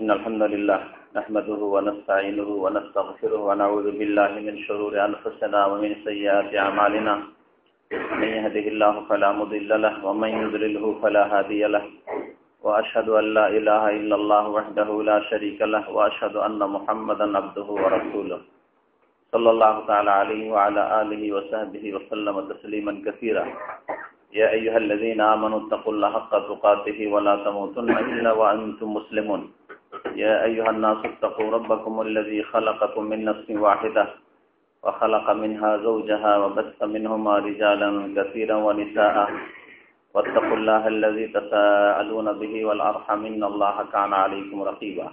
إن الحمد لله نحمده ونستعينه ونستغفره ونعوذ بالله من شرور أنفسنا ومن سيئات أعمالنا من يهده الله فلا مضل له ومن يضلله فلا هادي له وأشهد أن لا إله إلا الله وحده لا شريك له وأشهد أن محمدا عبده ورسوله صلى الله تعالى عليه وعلى آله وصحبه وسلم تسليما كثيرا يا أيها الذين آمنوا اتقوا الله حق تقاته ولا تموتن إلا وأنتم مسلمون يا أيها الناس اتقوا ربكم الذي خلقكم من نفس واحدة وخلق منها زوجها وبث منهما رجالا كثيرا ونساء واتقوا الله الذي تساءلون به والأرحم إن الله كان عليكم رقيبا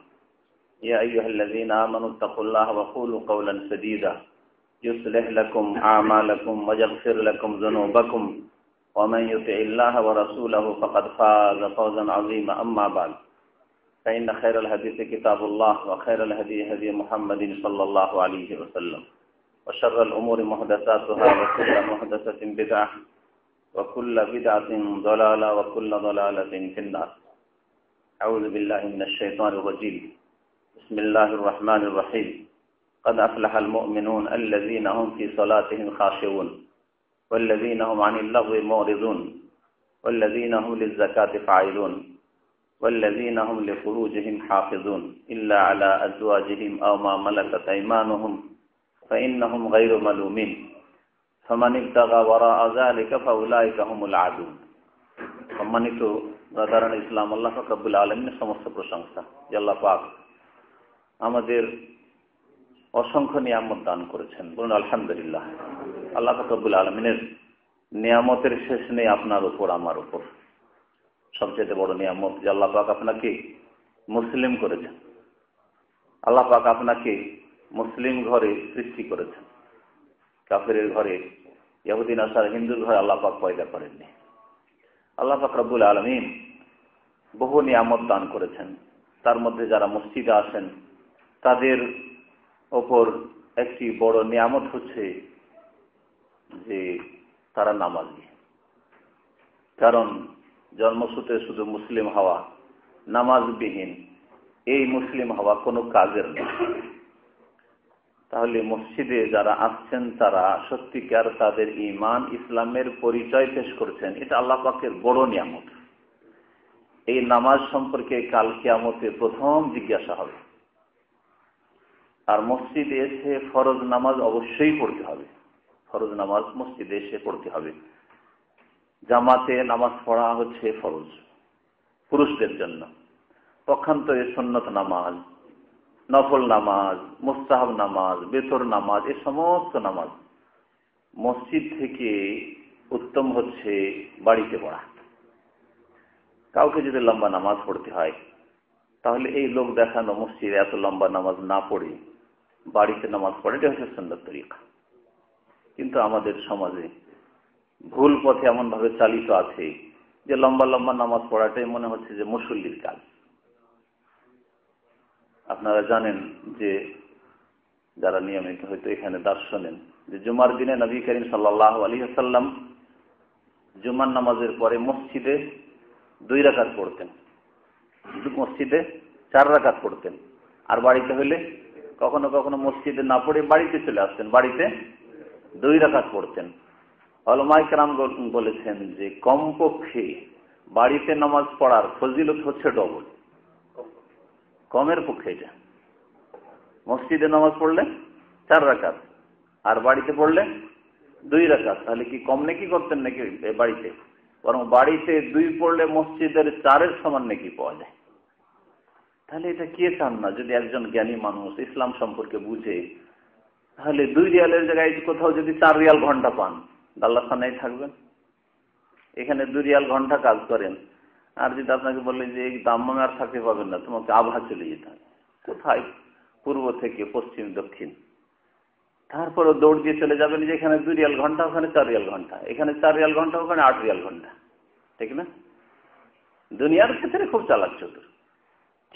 يا أيها الذين آمنوا اتقوا الله وقولوا قولا سديدا يصلح لكم أعمالكم ويغفر لكم ذنوبكم ومن يطع الله ورسوله فقد فاز فوزا عظيما أما بعد فإن خير الحديث كتاب الله وخير الهدي هدي محمد صلى الله عليه وسلم وشر الأمور محدثاتها وكل محدثة بدعة وكل بدعة ضلالة وكل ضلالة في النار أعوذ بالله من الشيطان الرجيم بسم الله الرحمن الرحيم قد أفلح المؤمنون الذين هم في صلاتهم خاشعون والذين هم عن اللغو معرضون والذين هم للزكاة فاعلون والذين هم لفروجهم حافظون إلا على أزواجهم أو ما ملكت أيمانهم فإنهم غير ملومين فمن ابتغى وراء ذلك فأولئك هم العادون সম্মানিত ব্রাদারান ইসলাম, আল্লাহ পাক রব্বুল আলামিনের সমস্ত প্রশংসা। আল্লাহ পাক আমাদের অসংখ্য নিয়ামত দান করেছেন, বলুন আলহামদুলিল্লাহ। আল্লাহ পাক রব্বুল আলামিনের নিয়ামতের শেষ নেই আপনার উপর, আমার উপর। সবচেয়ে বড় নিয়ামত যে আল্লাহ পাক আপনাকে মুসলিম করেছেন। আল্লাহ পাক আপনাকে মুসলিম ঘরে সৃষ্টি করেছেন। কাফেরের ঘরে, ইহুদি নাসারা হিন্দুর ঘরে আল্লাহ পাক পয়দা করেননি। আল্লাহ পাক রব্বুল আলামিন বহু নিয়ামত দান করেছেন। তার মধ্যে যারা মসজিদে আসেন তাদের ওপর একটি বড় নিয়ামত হচ্ছে যে তারা নামাজি। কারণ জন্মসূত্রে শুধু মুসলিম হওয়া, নামাজবিহীন এই মুসলিম হওয়া কোনো কাজের নেই। তাহলে মসজিদে যারা আসছেন তারা সত্যিকার তাদের ঈমান ইসলামের পরিচয় পেশ করছেন। এটা আল্লাহ পাকের বড় নিয়ামত। এই নামাজ সম্পর্কে কাল কিয়ামতে প্রথম জিজ্ঞাসা হবে। আর মসজিদে এসে ফরজ নামাজ অবশ্যই পড়তে হবে। ফরজ নামাজ মসজিদে এসে পড়তে হবে। জামাতে নামাজ পড়া হচ্ছে ফরজ পুরুষদের জন্য। পক্ষান্তরে সুন্নত নামাজ, নফল নামাজ, মুস্তাহাব নামাজ, বেতর নামাজ, এই সমস্ত নামাজ মসজিদ থেকে উত্তম হচ্ছে বাড়িতে পড়া। কাউকে যদি লম্বা নামাজ পড়তে হয় তাহলে এই লোক দেখানো মসজিদে এত লম্বা নামাজ না পড়ে বাড়িতে নামাজ পড়ে, এটা হচ্ছে সুন্নাত তরিকা। কিন্তু আমাদের সমাজে ভুল পথে এমন ভাবে চালিত আছে যে লম্বা লম্বা নামাজ পড়াটাই মনে হচ্ছে যে মুসল্লির কাজ। আপনারা জানেন যে যারা নিয়মিত হয়তো এখানে দার্স শোনেন যে জুমার দিনে নবী করিম সাল্লাল্লাহু আলাইহি ওয়াসাল্লাম জুমার নামাজের পরে মসজিদে 2 রাকাত পড়তেন, মসজিদে 4 রাকাত পড়তেন। আর বাড়িতে হইলে কখনো কখনো মসজিদে না পড়ে বাড়িতে চলে আসতেন, বাড়িতে 2 রাকাত পড়তেন। উলামায়ে কেরাম বলেছেন যে কমপক্ষে বাড়িতে নামাজ পড়ার ফজিলত হচ্ছে ডবল, কমের পক্ষে এটা। মসজিদে নামাজ পড়লে 4 রাকাত আর বাড়িতে পড়লে 2 রাকাত, তাহলে কি কম নেকি করতেন নাকি বাড়িতে? বরং বাড়িতে 2 পড়লে মসজিদের 4-এর সমান নাকি পাওয়া যায়। তাহলে এটা কে চান না? যদি একজন জ্ঞানী মানুষ ইসলাম সম্পর্কে বুঝে, তাহলে 2 রিয়ালের জায়গায় কোথাও যদি 4 রিয়াল ঘন্টা পান, আল্লাহ সানাই থাকবেন। এখানে 2 রিয়াল ঘন্টা কাজ করেন, আর যদি আপনাকে বললেন যে এই দাম্মামে আর থাকতে পারবেন না, তোমাকে আভা চলে যেতে হবে কোথায়, পূর্ব থেকে পশ্চিম দক্ষিণ, তারপরে দৌড় দিয়ে চলে যাবেন যে এখানে 2 রিয়াল ঘন্টা, ওখানে 4 রিয়াল ঘন্টা, এখানে 4 রিয়াল ঘন্টা, ওখানে 8 রিয়াল ঘন্টা, ঠিক না? দুনিয়ার ক্ষেত্রে খুব চালাক চতুর,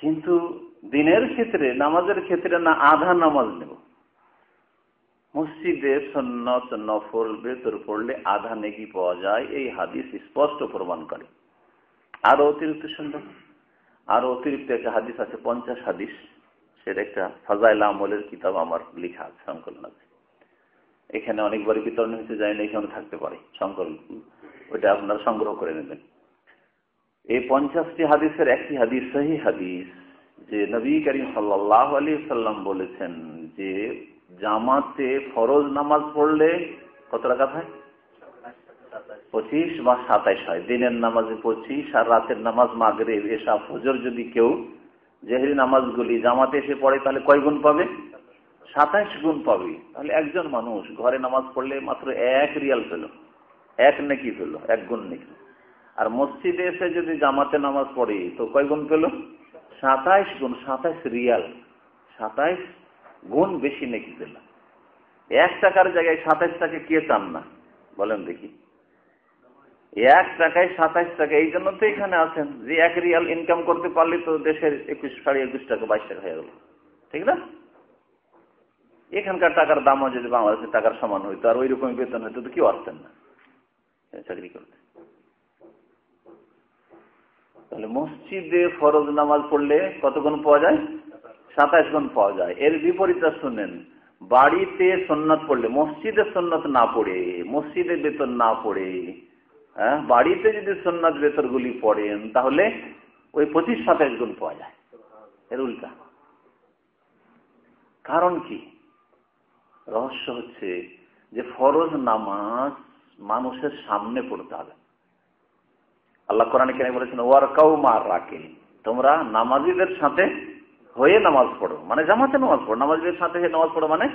কিন্তু দিনের ক্ষেত্রে, নামাজের ক্ষেত্রে না আধা নামাজ নেব। মসজিদে সুন্নত নফল বেতর পড়লে আধা নেকি পাওয়া যায়, এই হাদিস স্পষ্ট প্রমাণ করে। আরো অতিরিক্ত সুন্দর, আর অতিরিক্ত একটা হাদিস আছে, 50 হাদিস, সেটা একটা ফাজাইল আমলের কিতাব আমার লেখা আছে, সংকলন আছে। এখানে অনেকবার বিতরণ হয়েছে, যায় না, এখানে থাকতে পারে সংকলন, ওইটা আপনারা সংগ্রহ করে নেবেন। এই 50টি হাদিসের একটি হাদিস সহিহ হাদিস, যে নবী করিম সাল্লাল্লাহু আলাইহি সাল্লাম বলেছেন যে জামাতে ফরজ নামাজ পড়লে কত রাকাত হয়? 25 বা 27 হয়। দিনের নামাজে 25 আর রাতের নামাজ মাগরিব এশা ফজর যদি কেউ জেহরি নামাজগুলি জামাতে এসে পড়ে তাহলে কয় গুণ পাবে? 27 গুণ পাবে। তাহলে একজন মানুষ ঘরে নামাজ পড়লে মাত্র 1 রিয়াল পেল, 1 নেকি পেল, 1 গুণ নেকি। আর মসজিদে এসে যদি জামাতে নামাজ পড়ে তো কয় গুণ পেল? 27 গুণ, 27 রিয়াল, 27 গুণ বেশি নেকি পেল। 1 টাকার জায়গায় 27 টাকা কে চান না বলেন দেখি? 1 টাকায় 27 টাকা। এই জন্য তো এখানে আছেন যে 1 রিয়াল ইনকাম করতে পারলে তো দেশের 21 টাকা 22 টাকা হয়ে গেল, ঠিক না? এখানকার টাকার দামও যদি বাংলাদেশের টাকার সমান হইতো আর ওই রকম বেতন হইতো তো কেউ আসতেন না চাকরি করতে। তাহলে মসজিদে ফরজ নামাজ পড়লে কত গুণ পাওয়া যায়? 27 গুণ পাওয়া যায়। এর বিপরীতে শুনেন, বাড়িতে সুন্নাত পড়লে, মসজিদে সুন্নাত না পড়ে, মসজিদে বেতন না পড়ে, হ্যাঁ, বাড়িতে যদি সুন্নাত বেতনগুলি পড়েন তাহলে ওই 25-27 গুণ পাওয়া যায়। এর উল্টা। কারণ কি? রহস্য হচ্ছে যে ফরজ নামাজ মানুষের সামনে পড়তে হবে। আল্লাহ কোরআনে কেন বলেছেন ওয়ারকাউ মার রাকিন, তোমরা নামাজীদের সাথে হয়ে নামাজ পড়ো, মানে জামাতে নামাজ পড়ো। নামাজীদের সাথে হয়ে নামাজ পড়ো মানে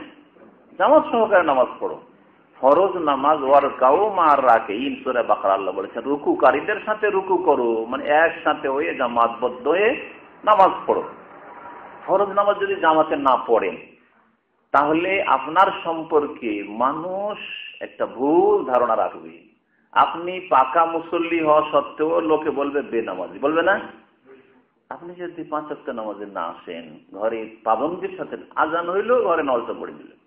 জামাত সহকারে নামাজ পড়ো। ফরজ নামাজ ওয়ারকাউ মার রাকিন, সূরা বাকারা আল্লাহ বলেছেন রুকুকারীদের সাথে রুকু করো, মানে একসাথে হয়ে জামাতবদ্ধ হয়ে নামাজ পড়ো। ফরজ নামাজ যদি জামাতে না পড়েন তাহলে আপনার সম্পর্কে মানুষ একটা ভুল ধারণা রাখবে। আপনি পাকা মুসল্লি হওয়া সত্ত্বেও লোকে বলবে বেনামাজি, বলবে না? আপনি যদি 5 ওয়াক্ত নামাজে না আসেন, ঘরে পাবন্দির সাথে আজান হইলেও ঘরে নামাজটা পড়ে দিলেন।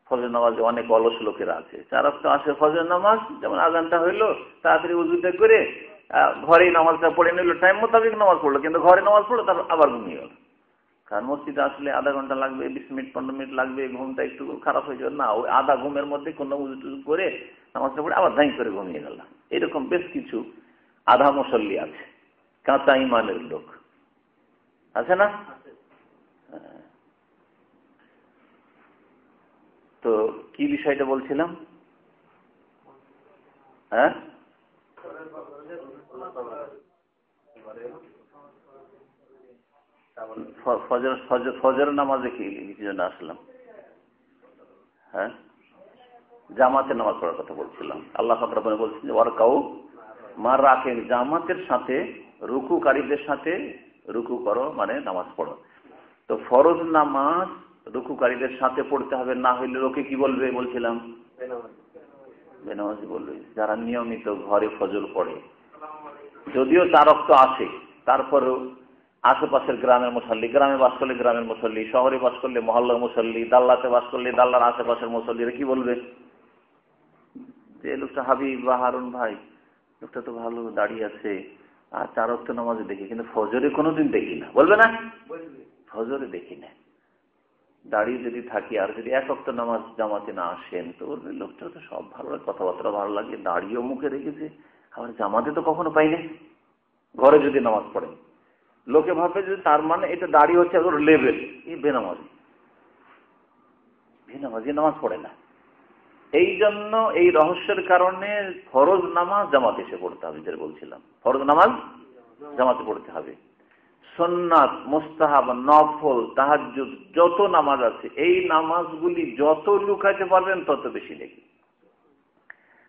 ফজর নামাজে অনেক অলস লোকেরা আছে, 4 ওয়াক্ত আসে ফজর নামাজ, যেমন আজানটা হইলো তাড়াতাড়ি উজুটা করে ঘরেই নামাজটা পড়ে নিল, টাইম মোতাবেক নামাজ পড়লো, কিন্তু ঘরে নামাজ পড়লো তারপর আবার ঘুমিয়ে গেল। কারণ মসজিদে আসলে আধা ঘন্টা লাগবে, 20 মিনিট 15 মিনিট লাগবে, ঘুমটা একটু খারাপ হয়ে যাবে না, ওই আধা ঘুমের মধ্যে কোনো উজু টুজু করে নামাজটা পড়ে আবার ধাই করে ঘুমিয়ে গেল। এরকম বেশ কিছু আধা মুসল্লি আছে, কাঁচা ইমানের লোক আছে না? তো কি বিষয়টা বলছিলাম? হ্যাঁ, ফজর নামাজে কি জন্য আসলাম? হ্যাঁ, জামাতে নামাজ পড়ার কথা বলছিলাম। আল্লাহ পাক রব্বুল বলছেন যে ওয়ারকাউ মার রাকিন, জামাতের সাথে রুকুকারীদের সাথে রুকু করো, মানে নামাজ পড়ো। তো ফরজ নামাজ রুকুকারীদের সাথে পড়তে হবে, না হইলে লোকে কি বলবে বলছিলাম? বেনামাজি বলবে। যারা নিয়মিত ঘরে ফজর পড়ে, যদিও 4 ওয়াক্ত আসে, তারপরেও আশেপাশের গ্রামের মুসল্লি, গ্রামে বাস করলে গ্রামের মুসল্লি, শহরে বাস করলে মহল্লার মুসল্লি, দাল্লাতে বাস করলে দাল্লার আশেপাশের মুসল্লিরা কি বলবে? যে লোকটা হাবিব বা হারুন ভাই, লোকটা তো ভালো দাঁড়িয়ে আছে, আর 4 ওয়াক্ত নামাজে দেখি, কিন্তু ফজরে কোনোদিন দেখি না, বলবে না? ফজরে দেখি না। দাঁড়িয়ে যদি থাকি আর যদি 1 ওয়াক্ত নামাজ জামাতে না আসেন তো বলবে লোকটা তো সব ভালো লাগে, কথাবার্তা ভালো লাগে, দাঁড়িয়েও মুখে রেখেছে, আবার জামাতে তো কখনো পাই না। ঘরে যদি নামাজ পড়ে লোকে ভাববে যে তার মানে এটা দাঁড়িয়ে হচ্ছে ওর লেভেল, এই বেনামাজি, বেনামাজি নামাজ পড়ে না। এই জন্য এই রহস্যের কারণে ফরজ নামাজ জামাতে এসে পড়তে হবে। যেটা বলছিলাম, ফরজ নামাজ জামাতে পড়তে হবে। সুন্নাত, মুস্তাহাব, নফল, তাহাজ্জুদ যত নামাজ আছে, এই নামাজগুলি যত লুকাইতে পারবেন তত বেশি নেকি।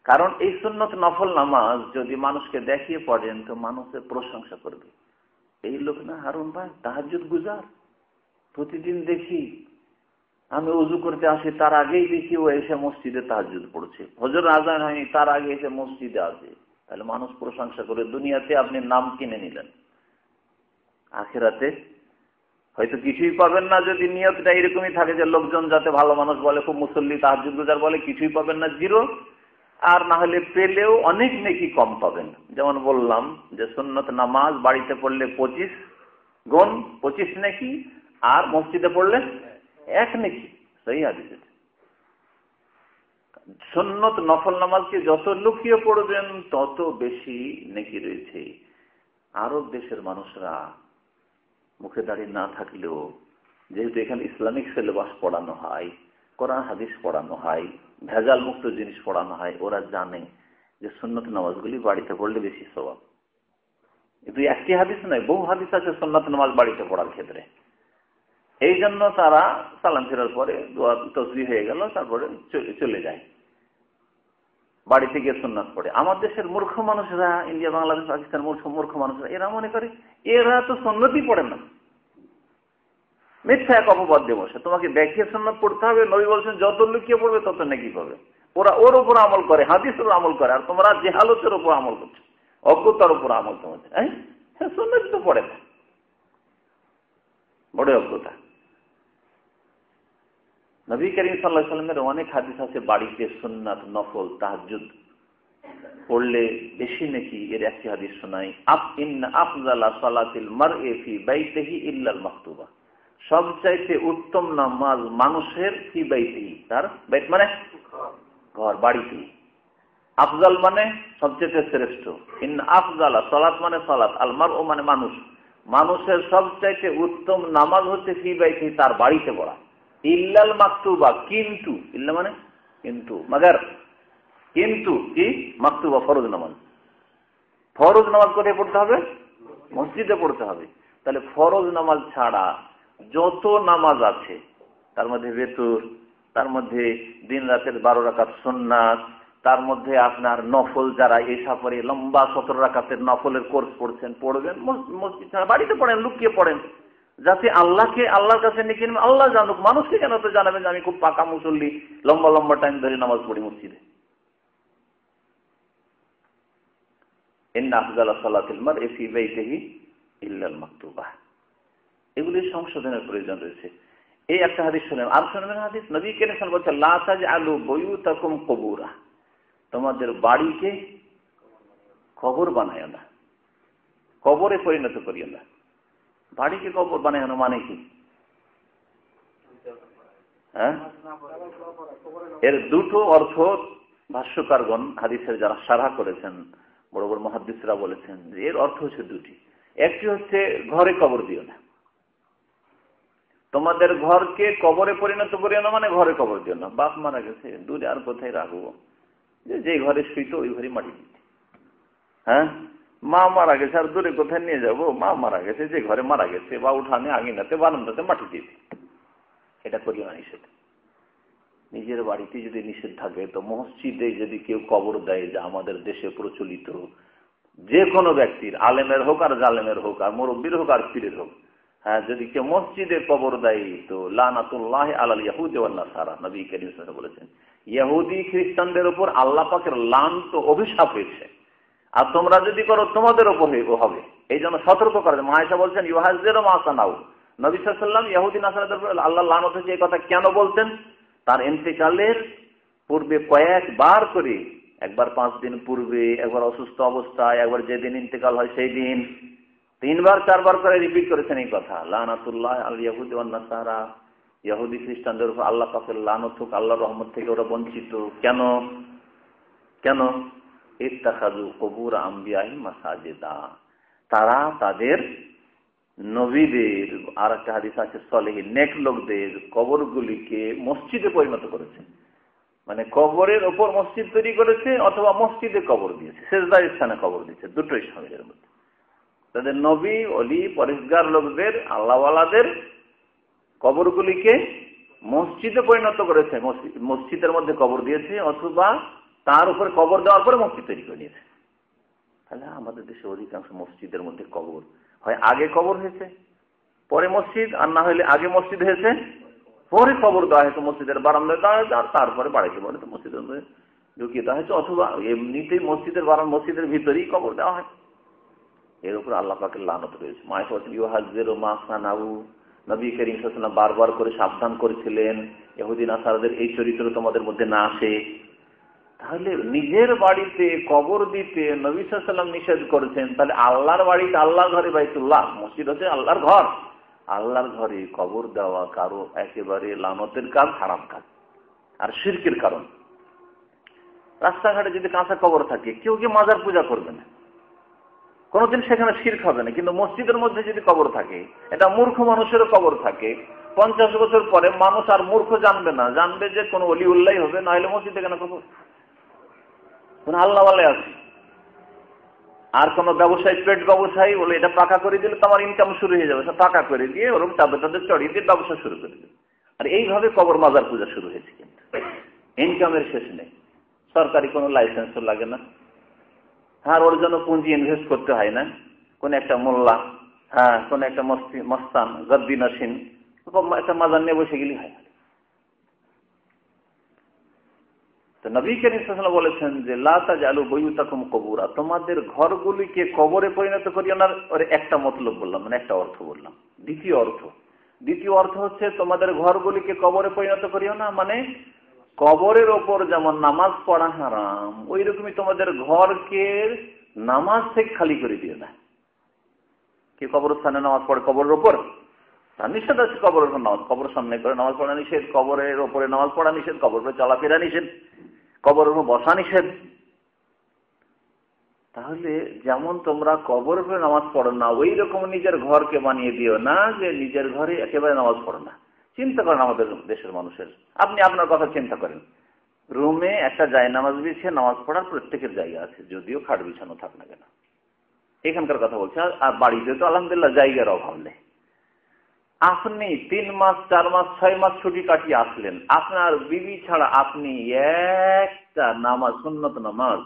কারণ এই সুন্নত নফল নামাজ যদি মানুষকে দেখিয়ে পড়েন তো মানুষের প্রশংসা করবে, এই লোক না হারুন ভাই তাহাজ্জুদ গুজার, প্রতিদিন দেখি, আমি উজু করতে আসি তার আগেই দেখি ও এসে মসজিদে তাহাজ্জুদ পড়ছে, ফজর আজান হয়নি তার আগে এসে মসজিদে আসে। তাহলে মানুষ প্রশংসা করে। দুনিয়াতে আপনি নাম কিনে নিলেন, আখিরাতে হয়তো কিছুই পাবেন না যদি নিয়তটা এরকমই থাকে যে লোকজন যাতে ভালো মানুষ বলে, খুব মুসল্লি তাহাজ্জুদ গুজার বলে, কিছুই পাবেন না, জিরো। আর না হলে পেলেও অনেক নেকি কম পাবেন। যেমন বললাম যে সুন্নত নামাজ বাড়িতে পড়লে 25 গুণ 25 নেকি, আর মসজিদে পড়লে 1 নেকি। সেই হাদিস। সুন্নত নফল নামাজকে যত লুকিয়ে পড়বেন তত বেশি নেকি রয়েছে। আরব দেশের মানুষরা মুখে দাঁড়িয়ে না থাকলেও, যেহেতু এখানে ইসলামিক সিলেবাস পড়ানো হয়, কোরআন হাদিস পড়ানো হয়, ভেজাল মুক্ত জিনিস পড়ানো হয়, ওরা জানে যে সুন্নত নামাজগুলি বাড়িতে পড়লে বেশি সওয়াব। কিন্তু একটি হাদিস নয়, বহু হাদিস আছে সুন্নত নামাজ বাড়িতে পড়ার ক্ষেত্রে। এই জন্য তারা সালাম ফেরার পরে দোয়া তসবিহ হয়ে গেল, তারপরে চলে যায়, বাড়িতে গিয়ে সুন্নাত পড়ে। আমার দেশের মূর্খ মানুষরা, ইন্ডিয়া, বাংলাদেশ, পাকিস্তান মূর্খ মানুষরা, এরা মনে করে এরা তো সুন্নতই পড়ে না, মিথ্যা এক অপবাদ দিয়ে বসে। তোমাকে দেখিয়ে সুন্নাত পড়তে হবে। নবী বলছেন যত লুকিয়ে পড়বে তত নেকি পাবে। ওরা ওর উপর আমল করে, হাদিসের উপর আমল করে, আর তোমরা জেহালতের উপর আমল করছো, অজ্ঞতার উপর আমল তোমাদের। হ্যাঁ, সুন্নাত তো পড়ে না, বড় অজ্ঞতা। নবী করিম সাল্লাল্লাহু আলাইহি ওয়াসাল্লামের অনেক হাদিস আছে বাড়িতে সুন্নাত নফল তাহাজ্জুদ পড়লে বেশি নেকি। এর একটি হাদিস শোনাই, ইন্না আফজালা সালাতিল মারই ফি বাইতিহি ইল্লাল মাকতুবা। সবচাইতে উত্তম নামাজ মানুষের ফি বাইতিহি, তার বাইত মানে ঘর, বাড়িতে। আফজাল মানে সবচেয়ে শ্রেষ্ঠ। ইন্না আফজালা, সালাত মানে সালাত, আল মারউ মানে মানুষ, মানুষের সবচাইতে উত্তম নামাজ হচ্ছে ফি বাইতিহি, তার বাড়িতে পড়া। ইল্লাল মাকতুবা, কিন্তু, ইল্লা মানে কিন্তু, মাগার, কিন্তু কি মাকতুবা ফরজ নামাজ। ফরজ নামাজ কোথায় পড়তে হবে? মসজিদে পড়তে হবে। তাহলে ফরজ নামাজ ছাড়া যত নামাজ আছে, তার মধ্যে বেতুর, তার মধ্যে দিন রাতের 12 রাকাত সুন্নাত, তার মধ্যে আপনার নফল যারা এসা পরে লম্বা 17 রাকাতের নফলের কোর্স পড়ছেন, পড়বেন মসজিদ ছাড়া বাড়িতে পড়েন, লুকিয়ে পড়েন, যাতে আল্লাহর কাছে নেকি আল্লাহ জানুক। মানুষকে কেন তো জানাবেন যে আমি খুব পাকা মুসল্লি, লম্বা লম্বা টাইম ধরে নামাজ পড়ি মসজিদে। এগুলি সংশোধনের প্রয়োজন রয়েছে। এই একটা হাদিস শুনেন। আর শুনবেন হাদিস, নবী কেন বলছেন লা তাজআলু বুয়ুতাকুম কুবুরা, তোমাদের বাড়িকে কবর বানায় না, কবরে পরিণত করিও না। বাড়িকে কবর বানায় না মানে কি? হ্যাঁ, এর দুটো অর্থ ভাষ্যকারগণ, হাদিসের যারা সারহা করেছেন, বড় বড় মুহাদ্দিসরা বলেছেন যে এর অর্থ হচ্ছে দুটি। একটি হচ্ছে ঘরে কবর দিও না, তোমাদের ঘরকে কবরে পরিণত করিও না মানে ঘরে কবর দিও না। বাপ মারা গেছে, দূরে আর কোথায় রাখবো, যে ঘরে শুইতো ওই ঘরে মাটি দিতে। হ্যাঁ, মা মারা গেছে আর দূরে কোথায় নিয়ে যাবো, মা মারা গেছে যে ঘরে মারা গেছে, বা উঠানে, আঙিনাতে, বারান্দাতে মাটি দিতে, এটা করিও না, নিষেধ। নিজের বাড়িতে যদি নিষেধ থাকে, তো মসজিদে যদি কেউ কবর দেয়, যা আমাদের দেশে প্রচলিত, যে কোনো ব্যক্তির, আলেমের হোক আর জালেমের হোক, আর মুরব্বীর হোক আর পীরের হোক, হ্যাঁ, যদি কেউ মসজিদে কবর দেয়, তো লানাতুল্লাহ আলাল ইয়াহুদি ওয়ান নাসারা, নবী কারীম সাল্লাল্লাহু আলাইহি ওয়াসাল্লাম বলেছেন, ইহুদি খ্রিস্টানদের উপর আল্লাহ পাকের লানত, অভিশাপ হয়েছে, আর তোমরা যদি করো তোমাদের উপর হবে। এই জন্য সতর্ক করে। আয়েশা বলছেন ইউহাযিরু মা সানাউ, নবী সাল্লাল্লাহু আলাইহি ওয়াসাল্লাম ইহুদি নাসারাদের উপর আল্লাহ লানত হয়েছে, এই কথা কেন বলতেন? তার ইন্তেকালের পূর্বে কয়েকবার করে, একবার 5 দিন পূর্বে, একবার অসুস্থ অবস্থায়, একবার যেদিন ইন্তেকাল হয় সেই দিন, 3বার 4বার করে রিপিট করেছেন এই কথা, লানাতুল্লাহ আল ইয়াহুদি ওয়ান নাসারা, ইহুদি খ্রিস্টানদের উপর আল্লাহ পাকের লানত হোক, আল্লাহর রহমত থেকে ওরা বঞ্চিত। কেন? কেন? ইত্তাখাযু কুবুর আমবিয়াহি মাসাজিদা, তারা তাদের নবীদের, আর একটা হাদিস আছে সলিহিন নেক লোকদের কবরগুলিকে মসজিদে পরিণত করেছে। মানে কবরের ওপর মসজিদ তৈরি করেছে, অথবা মসজিদে কবর দিয়েছে, সেজদার স্থানে কবর দিয়েছে, দুটোই স্বামীর মধ্যে। তাদের নবী, অলি, পরিষ্কার লোকদের, আল্লাহওয়ালাদের কবরগুলিকে মসজিদে পরিণত করেছে, মসজিদের মধ্যে কবর দিয়েছে, অথবা তার উপরে কবর দেওয়ার পরে মসজিদ তৈরি করে নিয়েছে। তাহলে আমাদের দেশে অধিকাংশ মসজিদের মধ্যে কবর হয় আগে কবর হয়েছে পরে মসজিদ, আর না হলে আগে মসজিদ হয়েছে পরে কবর দেওয়া হয়েছে, মসজিদের বারান্দায় দেওয়া হয়েছে, আর তারপরে বাড়িতে বাড়িতে মসজিদের মধ্যে ঢুকিয়ে দেওয়া হয়েছে, অথবা এমনিতেই মসজিদের ভিতরেই কবর দেওয়া হয়। এর উপর আল্লাহ পাকের লানত রয়েছে। ইউহাযিরু মা সানাউ, নবী করিম সাল্লাল্লাহু আলাইহি ওয়াসাল্লাম বারবার করে সাবধান করেছিলেন ইহুদি নাসারাদের এই চরিত্র তোমাদের মধ্যে না আসে। তাহলে নিজের বাড়িতে কবর দিতে নবী সাল্লাল্লাহু আলাইহি ওয়াসাল্লাম নিষেধ করেছেন, তাহলে আল্লাহর বাড়িতে, আল্লাহর ঘরে বাইতুল্লাহ, মসজিদ হচ্ছে আল্লাহর ঘর, আল্লাহর ঘরে কবর দেওয়া কারো একেবারে লানতের কাজ, হারাম কাজ আর শিরকের কারণ। রাস্তাঘাটে যদি কাঁচা কবর থাকে, কেউ কি মাজার পূজা করবে না, কোনোদিন সেখানে শিরক হবে না। কিন্তু মসজিদের মধ্যে যদি কবর থাকে, এটা মূর্খ মানুষেরও কবর থাকে, 50 বছর পরে মানুষ আর মূর্খ জানবে না, জানবে যে কোন ওলিউল্লাহ হবে, না হলে মসজিদে কেন কবর, কোন আল্লাহ ওয়ালা আছে। আর কোন ব্যবসায়ী, পেট ব্যবসায়ী বলে এটা পাকা করে দিলে তো আমার ইনকাম শুরু হয়ে যাবে, পাকা করে দিয়ে ওরকম তাদের চড়িয়ে দিয়ে ব্যবসা শুরু করে দিল। আর এইভাবে কবর মাজার পূজা শুরু হয়েছে। কিন্তু ইনকামের শেষ নেই, সরকারি কোনো লাইসেন্সও লাগে না, আর ওর জন্য পুঁজি ইনভেস্ট করতে হয় না। কোন একটা মোল্লা, কোন একটা মস্তান গদ্দি নাসিন একটা মাজার নিয়ে বসে গেলে হয়। তো নবী করিম সাল্লাল্লাহু আলাইহি ওয়াসাল্লাম বলেছেন যে লা তাজআলু বুয়ুতাকুম কুবুরা, তোমাদের ঘরগুলিকে কবরে পরিণত করিও না। ওর একটা মতলব বললাম, মানে একটা অর্থ বললাম। দ্বিতীয় অর্থ হচ্ছে তোমাদের ঘরগুলিকে কবরে পরিণত করিও না, মানে কবরের ওপর যেমন নামাজ পড়া হারাম, ওই রকমই তোমাদের ঘরকে নামাজ থেকে খালি করে দিও না। কি কবরস্থানে নামাজ পড়ে কবরের ওপর? তার নিষেধ আছে কবরের ওপর নামাজ, কবর সামনে করে নামাজ পড়া নিষেধ, কবরের ওপরে নামাজ পড়া নিষেধ, কবরের উপরে চলাফেরা নিষেধ, কবরের উপর বসা নিষেধ। তাহলে যেমন তোমরা কবরের উপরে নামাজ পড়ো না, ওই রকম নিজের ঘরকে বানিয়ে দিও না যে নিজের ঘরে একেবারে নামাজ পড়ো না। চিন্তা করেন আমাদের দেশের মানুষের, আপনি আপনার কথা চিন্তা করেন, রুমে একটা জায়নামাজ বিছিয়ে নামাজ পড়ার প্রত্যেকের জায়গা আছে, যদিও খাট বিছানো থাক না কেন, এখানকার কথা বলছে। আর বাড়িতে তো আলহামদুলিল্লাহ জায়গার অভাব নেই। আপনি 3 মাস 4 মাস 6 মাস ছুটি কাটিয়ে আসলেন, আপনার বিবি ছাড়া আপনি একটা নামাজ, সুন্নত নামাজ,